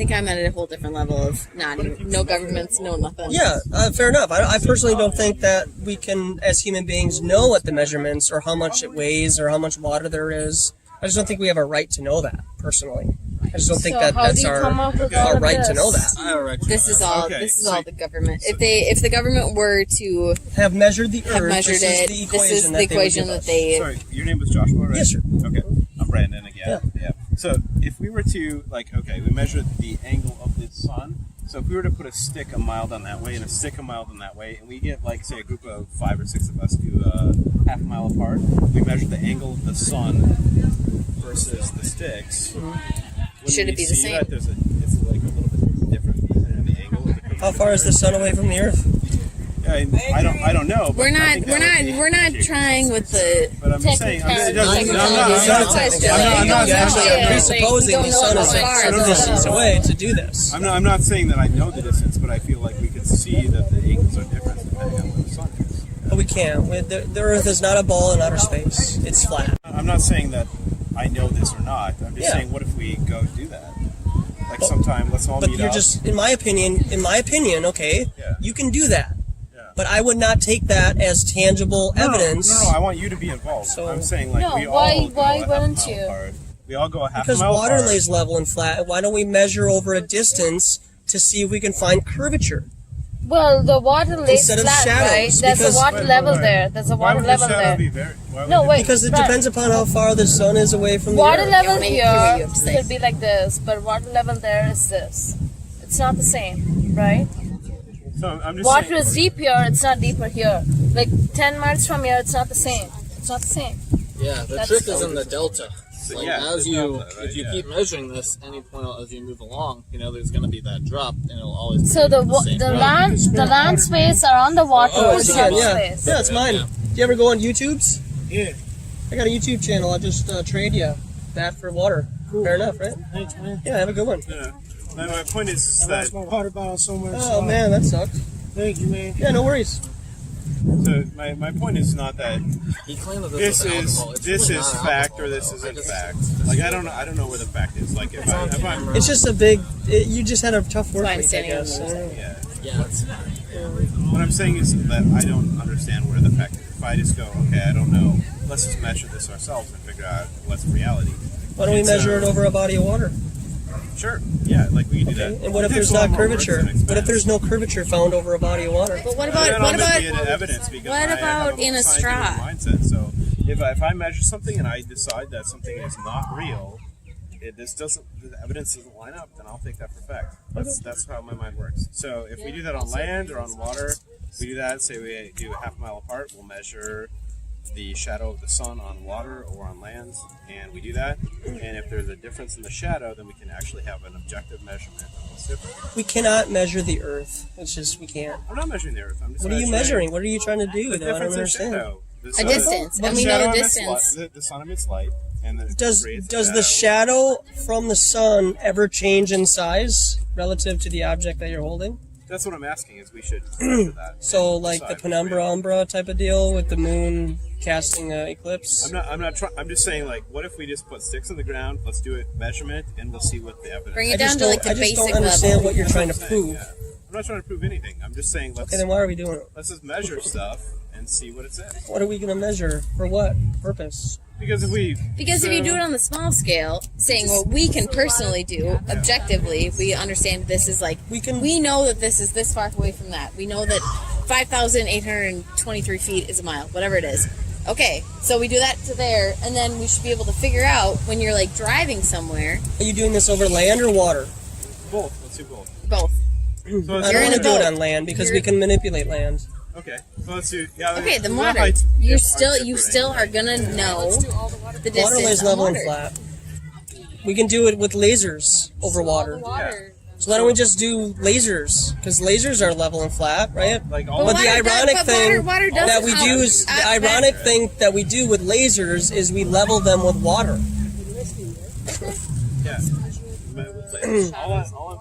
think I'm at a whole different level of no governments, no nothing. Yeah, fair enough. I personally don't think that we can, as human beings, know what the measurements or how much it weighs or how much water there is. I just don't think we have a right to know that, personally. I just don't think that that's our right to know that. This is all the government. If the government were to have measured the have earth, measured this is the equation that they. Sorry, your name was Joshua, right? Yes, sir. Okay, I'm Brandon again. Yeah. So if we were to we measured the angle of the sun. So if we were to put a stick a mile down that way and a stick a mile down that way, and we get say a group of 5 or 6 of us do half a mile apart, we measure the angle of the sun versus the sticks. Should it be the same? It's like a little bit different in the angle. How far is the sun away from the earth? Yeah, I don't know. We're not trying with the. But I'm just saying. I'm not actually presupposing the sun is a distance away to do this. I'm not saying that I know the distance, but I feel like we could see that the angles are different depending on where the sun is. But we can't. The earth is not a ball in outer space. It's flat. I'm not saying that I know this or not. I'm just saying, what if we go do that? Like sometime, let's all meet up. But you're just, in my opinion, okay, you can do that. But I would not take that as tangible evidence. No, I want you to be involved. So I'm saying, why wouldn't you? We all go a half because mile water apart. lays level and flat. Why don't we measure over a distance to see if we can find curvature? Well, the water lays Instead of flat, shadows, right? There's a water level there. There's a water level there. Because it depends upon how far the sun is away from the water earth. level here could be like this, but water level there is this. It's not the same, right? So I'm just water saying, is deep here, it's not deeper here. Like 10 miles from here, it's not the same. It's not the same. Yeah, the trick is in the delta. So, if you keep measuring this any point as you move along, there's going to be that drop, and it'll always be so the land space around the water is water space. Yeah, it's mine. Do you ever go on YouTube's? Yeah. I got a YouTube channel. I'll just trade you that for water. Cool. Fair enough, right? Thanks, man. Yeah, have a good one. Yeah. My point is that. I lost my water bottle somewhere. Oh man, that sucks. Thank you, man. Yeah, no worries. So my point is not that he claimed that this is fact or this isn't fact. Like I don't know where the fact is. Like if I'm it's just a big. You just had a tough work week, I guess. Yeah. What I'm saying is that I don't understand where the fact is. If I just go, okay, I don't know. Let's just measure this ourselves and figure out what's reality. Why don't we measure it over a body of water? Sure. Yeah, like we can do that. And what if there's not curvature? What if there's no curvature found over a body of water? But what evidence? Because what about in a straw? Mindset. So if I measure something and I decide that something is not real, the evidence doesn't line up, then I'll take that for fact. That's how my mind works. So if we do that on land or on water, we do that. Say we do a half mile apart, we'll measure the shadow of the sun on water or on land, and we do that. And if there's a difference in the shadow, then we can actually have an objective measurement of what's different. We cannot measure the earth. It's just we can't. I'm not measuring the earth. I'm just what are you measuring? What are you trying to do? The I don't understand. A distance, and we know the distance. The sun emits light, and then does the shadow from the sun ever change in size relative to the object that you're holding? That's what I'm asking. Is we should measure that. So like the penumbra umbra type of deal with the moon casting an eclipse. I'm just saying, like, what if we just put sticks in the ground? Let's do it measurement, and we'll see what the evidence. Bring it down to like the basic level. I just don't understand what you're trying to prove. Yeah. I'm not trying to prove anything. I'm just saying let's. Okay, then why are we doing it? Let's just measure stuff and see what it says. What are we going to measure? For what purpose? Because if you do it on the small scale, saying what we can personally do objectively, we understand this is like we know that this is this far away from that. We know that 5,823 feet is a mile, whatever it is. Okay, so we do that to there, and then we should be able to figure out when you're like driving somewhere. Are you doing this over land or water? Both. Let's do both. Both. So I don't want to do it on land because we can manipulate land. Okay, so let's do. Yeah. Okay, the water. You still are gonna know the distance. Water lays level and flat. We can do it with lasers over water. So why don't we just do lasers? Because lasers are level and flat, right? But the ironic thing that we do is the ironic thing that we do with lasers is we level them with water. Yeah. All I'm